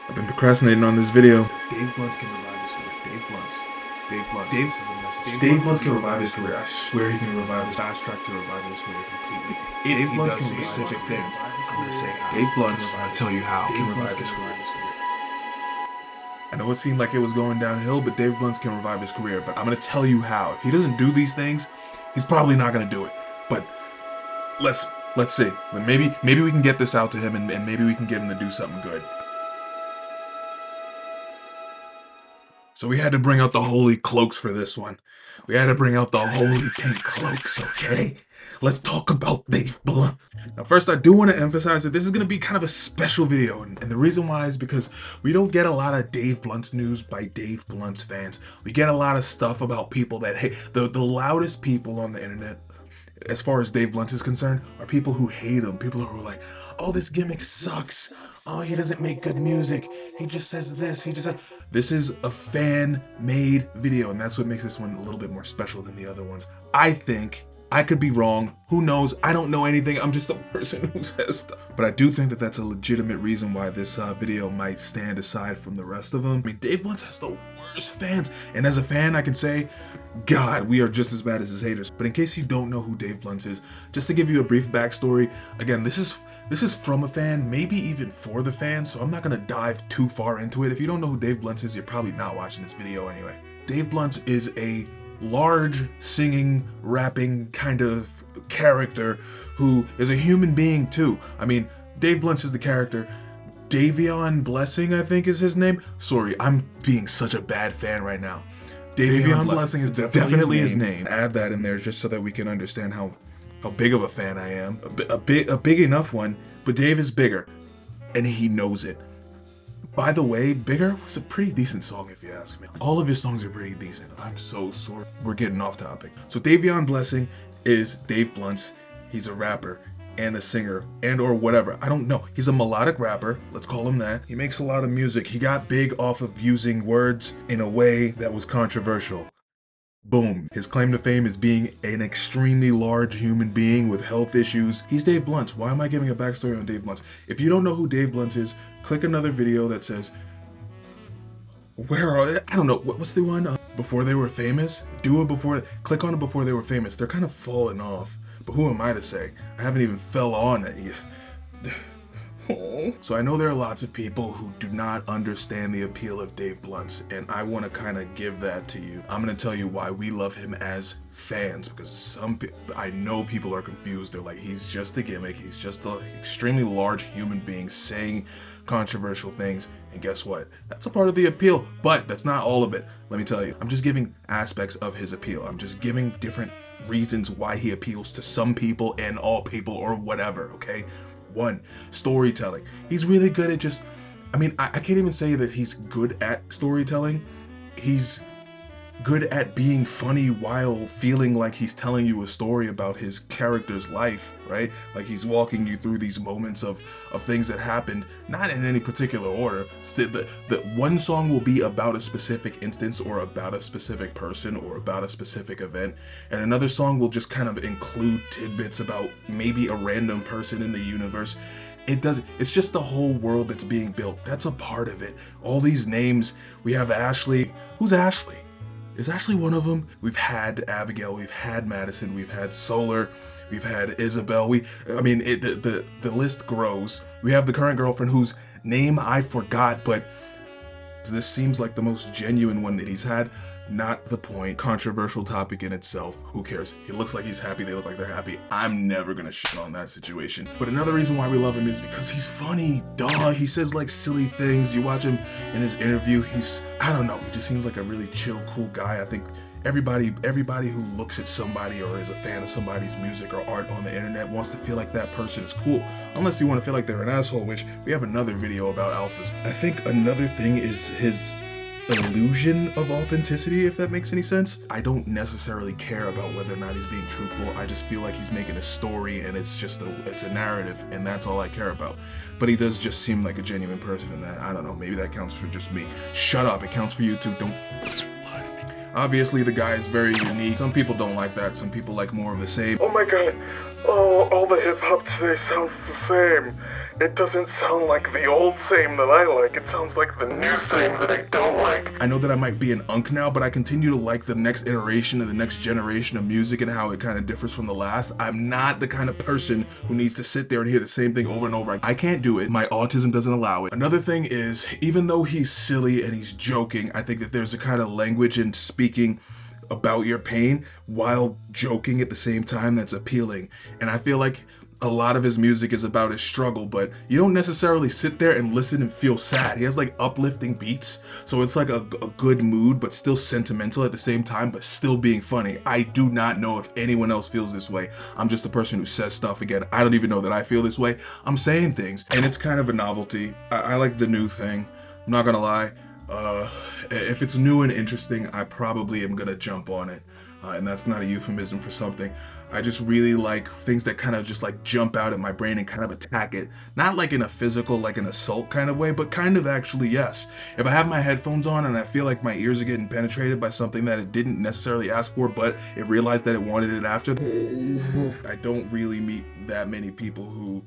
I've been procrastinating on this video. Dave Blunt can revive his career. Dave Blunt. Dave, This is a message. Dave Blunt can revive his career. I swear he can revive his. Fast track to reviving his career completely. Dave He Blunt does can specific revive things. I'm gonna say how. Dave Blunt, I'll tell you how. Dave Can Blunt revive can his career. I know it seemed like it was going downhill, but Dave Blunt can revive his career. But I'm gonna tell you how. If he doesn't do these things, he's probably not gonna do it. But let's see. Maybe we can get this out to him, and maybe we can get him to do something good. So we had to bring out the holy cloaks for this one. We had to bring out the holy pink cloaks, okay? Let's talk about Dave Blunt. Now first, I do want to emphasize that this is going to be kind of a special video, and the reason why is because we don't get a lot of Dave Blunt's news by Dave Blunt's fans. We get a lot of stuff about people that hate, the loudest people on the internet, as far as Dave Blunt is concerned, are people who hate him, people who are like, oh, this gimmick sucks. Oh, he doesn't make good music. He just says this. This is a fan-made video, and that's what makes this one a little bit more special than the other ones. I think. I could be wrong. Who knows? I don't know anything. I'm just a person who says stuff. But I do think that that's a legitimate reason why this video might stand aside from the rest of them. I mean, Dave Blunt has the worst fans. And as a fan, I can say, God, we are just as bad as his haters. But in case you don't know who Dave Blunt is, just to give you a brief backstory, again, this is from a fan, maybe even for the fans, so I'm not gonna dive too far into it. If you don't know who Dave Blunt is, you're probably not watching this video anyway. Dave Blunt is a large, singing, rapping kind of character who is a human being too. I mean, Dave Blunt is the character. Davion Blessing, I think is his name. Sorry, I'm being such a bad fan right now. Davion Blessing is definitely his name. Add that in there just so that we can understand how big of a fan I am. A big enough one, but Dave is bigger, and he knows it. By the way, Bigger was a pretty decent song if you ask me. All of his songs are pretty decent. I'm so sorry. We're getting off topic. So Davion Blessing is Dave Blunt. He's a rapper and a singer and or whatever. I don't know. He's a melodic rapper. Let's call him that. He makes a lot of music. He got big off of using words in a way that was controversial. Boom. His claim to fame is being an extremely large human being with health issues. He's Dave Blunt. Why am I giving a backstory on Dave Blunt? If you don't know who Dave Blunt is, click another video that says, where are they? I don't know. What's the one? Before they were famous? Do it before, click on it before they were famous. They're kind of falling off. But who am I to say? I haven't even fell on it yet. So I know there are lots of people who do not understand the appeal of Dave Blunt, and I want to kind of give that to you. I'm going to tell you why we love him as fans, because I know people are confused. They're like, he's just a gimmick. He's just an extremely large human being saying controversial things, and guess what? That's a part of the appeal, but that's not all of it. Let me tell you, I'm just giving aspects of his appeal. I'm just giving different reasons why he appeals to some people and all people or whatever, okay? One, storytelling. He's really good at just, I mean, I can't even say that he's good at storytelling. He's good at being funny while feeling like he's telling you a story about his character's life, right? Like he's walking you through these moments of things that happened, not in any particular order. The one song will be about a specific instance or about a specific person or about a specific event, and another song will just kind of include tidbits about maybe a random person in the universe. It's just the whole world that's being built. That's a part of it. All these names, we have Ashley. Who's Ashley? Is Ashley one of them? We've had Abigail, we've had Madison, we've had Solar, we've had Isabel. The list grows. We have the current girlfriend whose name I forgot, but this seems like the most genuine one that he's had. Not the point. Controversial topic in itself. Who cares? He looks like he's happy. They look like they're happy. I'm never gonna shit on that situation. But another reason why we love him is because he's funny. Duh. He says like silly things. You watch him in his interview. I don't know. He just seems like a really chill, cool guy. I think everybody who looks at somebody or is a fan of somebody's music or art on the internet wants to feel like that person is cool. Unless you want to feel like they're an asshole, which we have another video about alphas. I think another thing is his illusion of authenticity, if that makes any sense. I don't necessarily care about whether or not he's being truthful. I just feel like he's making a story and it's a narrative, and that's all I care about. But he does just seem like a genuine person in that. I don't know, maybe that counts for just me. Shut up, it counts for you too. Don't lie to me. Obviously the guy is very unique. Some people don't like that, some people like more of the same. Oh my god, oh, all the hip hop today sounds the same. It doesn't sound like the old same that I like. It sounds like the new same that I don't like. I know that I might be an unk now, but I continue to like the next iteration and the next generation of music and how it kind of differs from the last. I'm not the kind of person who needs to sit there and hear the same thing over and over. I can't do it. My autism doesn't allow it. Another thing is, even though he's silly and he's joking, I think that there's a kind of language in speaking about your pain while joking at the same time that's appealing. And I feel like a lot of his music is about his struggle, but you don't necessarily sit there and listen and feel sad. He has like uplifting beats, so it's like a good mood, but still sentimental at the same time, but still being funny. I do not know if anyone else feels this way. I'm just a person who says stuff. Again, I don't even know that I feel this way. I'm saying things, and it's kind of a novelty. I like the new thing. I'm not gonna lie. If it's new and interesting, I probably am gonna jump on it. And that's not a euphemism for something. I just really like things that kind of just like jump out at my brain and kind of attack it. Not like in a physical, like an assault kind of way, but kind of actually, yes. If I have my headphones on and I feel like my ears are getting penetrated by something that it didn't necessarily ask for, but it realized that it wanted it after, I don't really meet that many people who,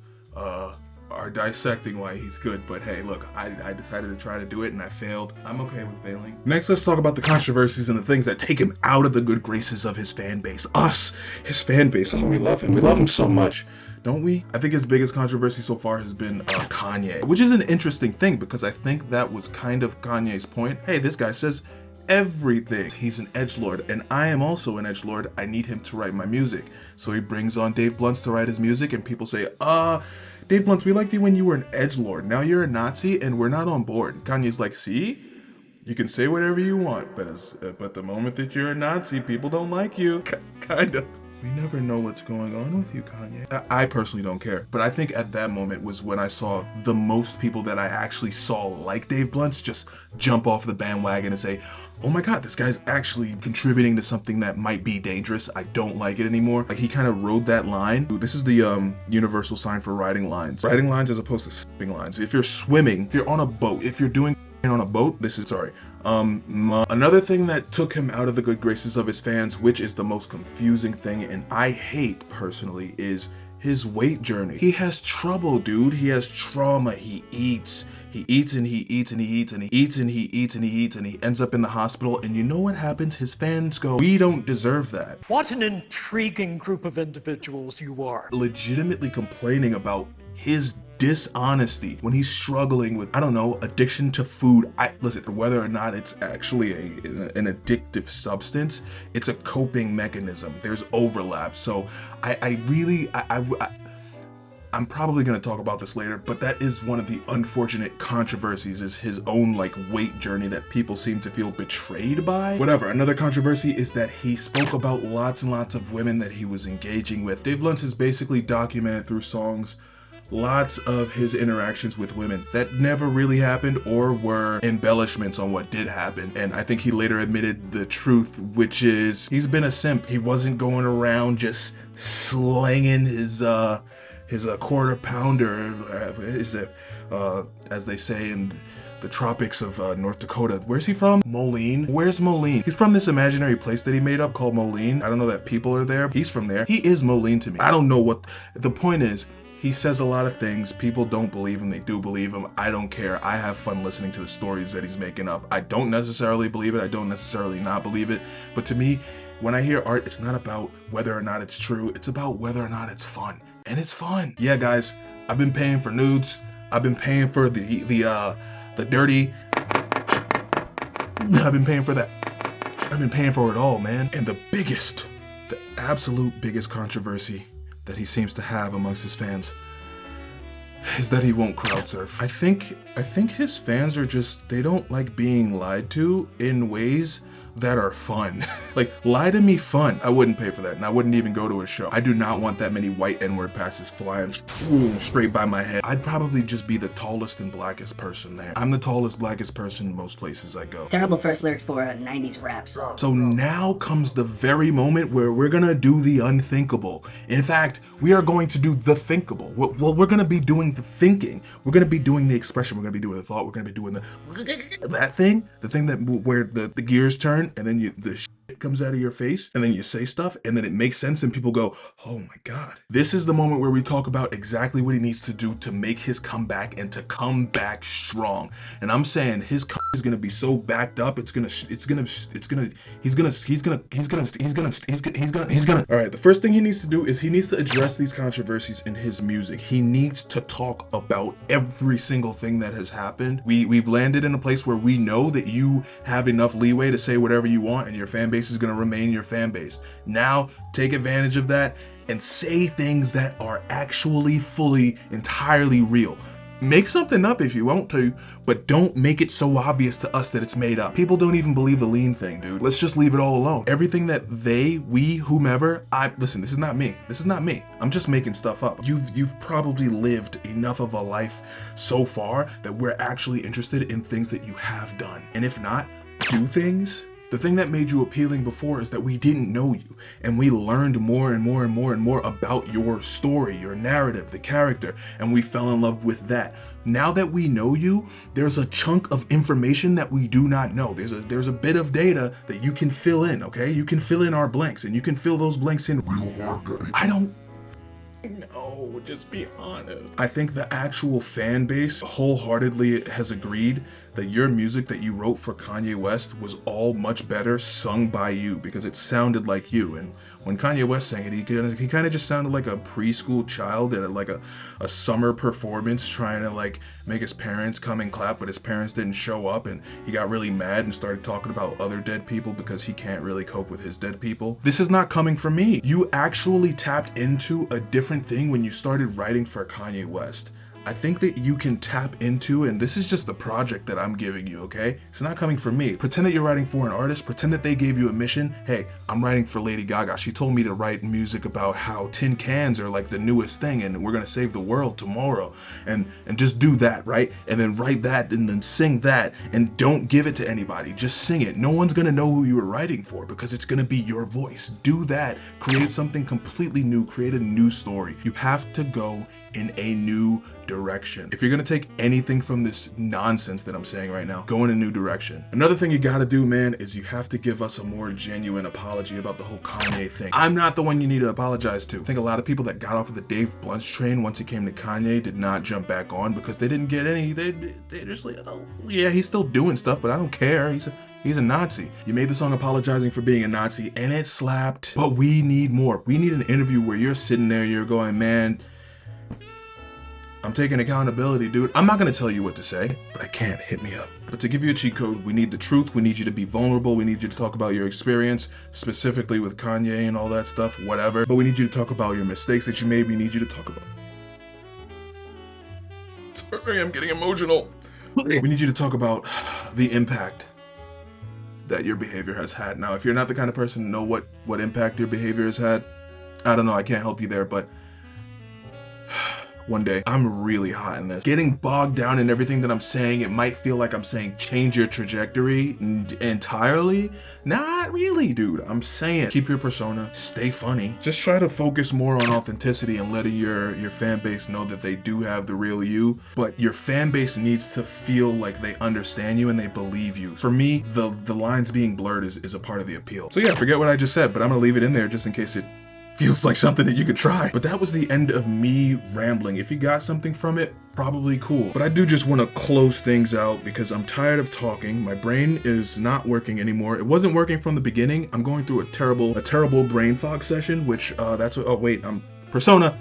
are dissecting why he's good, but hey, look, I decided to try to do it and I failed. I'm okay with failing. Next, let's talk about the controversies and the things that take him out of the good graces of his fan base. Us, his fan base. Oh, we love him. We love him so much, don't we? I think his biggest controversy so far has been Kanye, which is an interesting thing because I think that was kind of Kanye's point. Hey, this guy says everything. He's an edgelord, and I am also an edgelord. I need him to write my music. So he brings on Dave BLUNTS to write his music, and people say, Dave BLUNTS, we liked you when you were an edgelord. Now you're a Nazi, and we're not on board. And Kanye's like, see? You can say whatever you want, but the moment that you're a Nazi, people don't like you. Kinda. We never know what's going on with you, Kanye. I personally don't care, but I think at that moment was when I saw the most people that I actually saw like Dave BLUNTS just jump off the bandwagon and say, oh my god, this guy's actually contributing to something that might be dangerous. I don't like it anymore. Like, he kind of rode that line. This is the universal sign for riding lines. Riding lines as opposed to skipping lines. If you're swimming, if you're on a boat, if you're doing on a boat, another thing that took him out of the good graces of his fans, which is the most confusing thing and I hate personally, is his weight journey. He has trouble, dude. He has trauma. He eats and he eats and he eats and he eats and he eats and he eats and he ends up in the hospital. And you know what happens? His fans go, we don't deserve that. What an intriguing group of individuals you are. Legitimately complaining about his dishonesty when he's struggling with, I don't know, addiction to food. Listen, whether or not it's actually an addictive substance, it's a coping mechanism. There's overlap. So I'm probably going to talk about this later, but that is one of the unfortunate controversies, is his own like weight journey that people seem to feel betrayed by. Whatever. Another controversy is that he spoke about lots and lots of women that he was engaging with. Dave BLUNTS has basically documented through songs lots of his interactions with women that never really happened or were embellishments on what did happen. And I think he later admitted the truth, which is he's been a simp. He wasn't going around just slanging his quarter pounder, as they say in the tropics of North Dakota. Where's he from? Moline. Where's Moline? He's from this imaginary place that he made up called Moline. I don't know that people are there. He's from there. He is Moline to me. I don't know what the point is. He says a lot of things. People don't believe him. They do believe him. I don't care. I have fun listening to the stories that he's making up. I don't necessarily believe it. I don't necessarily not believe it. But to me, when I hear art, it's not about whether or not it's true. It's about whether or not it's fun. And it's fun. Yeah, guys, I've been paying for nudes. I've been paying for the dirty. I've been paying for that. I've been paying for it all, man. And the absolute biggest controversy that he seems to have amongst his fans is that he won't crowd surf. I think his fans are just, they don't like being lied to in ways that are fun. Like, lie to me fun. I wouldn't pay for that, and I wouldn't even go to a show. I do not want that many white N-word passes flying straight by my head. I'd probably just be the tallest and blackest person there. I'm the tallest, blackest person in most places I go. Terrible first lyrics for 90s raps. So now comes the very moment where we're gonna do the unthinkable. In fact, we are going to do the thinkable. Well, we're gonna be doing the thinking. We're gonna be doing the expression. We're gonna be doing the thought. We're gonna be doing that thing, the thing that where the gears turn, and then the it comes out of your face and then you say stuff and then it makes sense and people go, oh my God. This is the moment where we talk about exactly what he needs to do to make his comeback and to come back strong. And I'm saying his is gonna be so backed up, he's gonna. All right, the first thing he needs to do is he needs to address these controversies in his music. He needs to talk about every single thing that has happened. We've landed in a place where we know that you have enough leeway to say whatever you want and your fan base is gonna remain your fan base. Now, take advantage of that and say things that are actually fully, entirely real. Make something up if you want to, but don't make it so obvious to us that it's made up. People don't even believe the lean thing, dude. Let's just leave it all alone. Everything that we, whomever, listen, this is not me. This is not me. I'm just making stuff up. You've probably lived enough of a life so far that we're actually interested in things that you have done. And if not, do things. The thing that made you appealing before is that we didn't know you, and we learned more and more and more and more about your story, your narrative, the character, and we fell in love with that. Now that we know you, there's a chunk of information that we do not know. There's a bit of data that you can fill in, okay? You can fill in our blanks, and you can fill those blanks in real hard. I don't no, just be honest. I think the actual fan base wholeheartedly has agreed that your music that you wrote for Kanye West was all much better sung by you because it sounded like you. And when Kanye West sang it, he kind of just sounded like a preschool child at like a summer performance trying to like make his parents come and clap, but his parents didn't show up, and he got really mad and started talking about other dead people because he can't really cope with his dead people. This is not coming from me. You actually tapped into a different thing when you started writing for Kanye West. I think that you can tap into, and this is just the project that I'm giving you, okay? It's not coming from me. Pretend that you're writing for an artist, pretend that they gave you a mission. Hey, I'm writing for Lady Gaga. She told me to write music about how tin cans are like the newest thing and we're gonna save the world tomorrow. And just do that, right? And then write that and then sing that and don't give it to anybody. Just sing it. No one's gonna know who you were writing for because it's gonna be your voice. Do that. Create something completely new. Create a new story. You have to go in a new direction. If you're gonna take anything from this nonsense that I'm saying right now, go in a new direction. Another thing you gotta do, man, is you have to give us a more genuine apology about the whole Kanye thing. I'm not the one you need to apologize to. I think a lot of people that got off of the Dave BLUNTS train once it came to Kanye did not jump back on because they didn't get any, they're just like, oh yeah, he's still doing stuff, but I don't care. He's a Nazi. You made the song apologizing for being a Nazi and it slapped, but we need more. We need an interview where you're sitting there, you're going, man, I'm taking accountability, dude. I'm not gonna tell you what to say, but I can't. Hit me up. But to give you a cheat code, we need the truth. We need you to be vulnerable. We need you to talk about your experience, specifically with Kanye and all that stuff, whatever. But we need you to talk about your mistakes that you made. We need you to talk about. Sorry, I'm getting emotional. We need you to talk about the impact that your behavior has had. Now, if you're not the kind of person to know what impact your behavior has had, I don't know, I can't help you there, but one day, I'm really hot in this. Getting bogged down in everything that I'm saying, it might feel like I'm saying change your trajectory entirely. Not really, dude. I'm saying keep your persona, stay funny. Just try to focus more on authenticity and letting your fan base know that they do have the real you. But your fan base needs to feel like they understand you and they believe you. For me, the lines being blurred is a part of the appeal. So yeah, forget what I just said, but I'm gonna leave it in there just in case it feels like something that you could try. But that was the end of me rambling. If you got something from it, probably cool. But I do just want to close things out because I'm tired of talking. My brain is not working anymore. It wasn't working from the beginning. I'm going through a terrible brain fog session, which that's what, oh wait, I'm persona.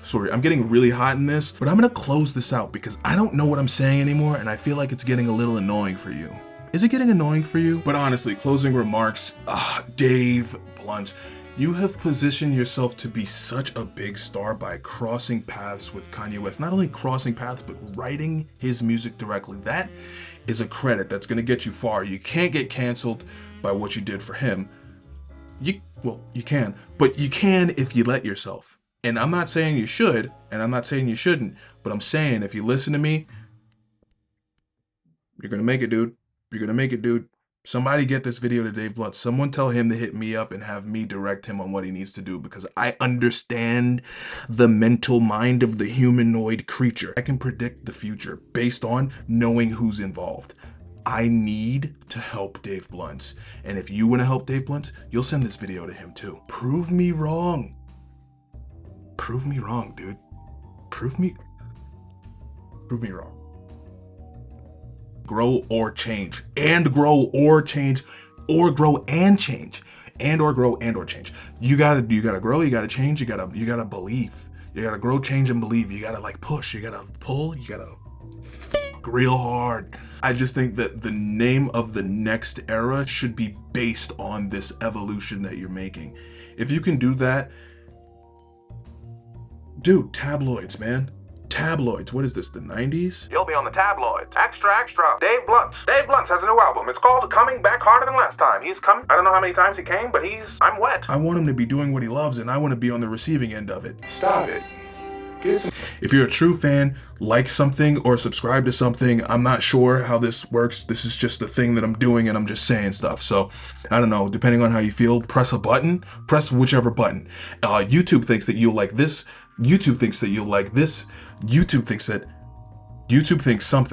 Sorry, I'm getting really hot in this, but I'm gonna close this out because I don't know what I'm saying anymore and I feel like it's getting a little annoying for you. Is it getting annoying for you? But honestly, closing remarks, Dave BLUNTS. You have positioned yourself to be such a big star by crossing paths with Kanye West. Not only crossing paths, but writing his music directly. That is a credit that's gonna get you far. You can't get canceled by what you did for him. Well, you can, but you can if you let yourself. And I'm not saying you should, and I'm not saying you shouldn't, but I'm saying if you listen to me, you're gonna make it, dude. You're gonna make it, dude. Somebody get this video to Dave BLUNTS. Someone tell him to hit me up and have me direct him on what he needs to do because I understand the mental mind of the humanoid creature. I can predict the future based on knowing who's involved. I need to help Dave Blunts. And if you want to help Dave Blunts, you'll send this video to him too. Prove me wrong. Prove me wrong, dude. Prove me wrong. Grow or change. And grow or change. Or grow and change. And or grow and or change. You gotta grow, you gotta change, you gotta believe. You gotta grow, change, and believe. You gotta like push, you gotta pull, you gotta real hard. I just think that the name of the next era should be based on this evolution that you're making. If you can do that, dude, tabloids, man. Tabloids. What is this, the 90s? You'll be on the tabloids. Extra, extra. Dave Blunts. Dave Blunts has a new album. It's called Coming Back Harder Than Last Time. He's coming. I don't know how many times he came, but I'm wet. I want him to be doing what he loves, and I want to be on the receiving end of it. Stop it. If you're a true fan, like something or subscribe to something. I'm not sure how this works. This is just a thing that I'm doing and I'm just saying stuff. So I don't know, depending on how you feel, press a button, press whichever button. YouTube thinks that you'll like this. YouTube thinks that you'll like this. YouTube thinks something.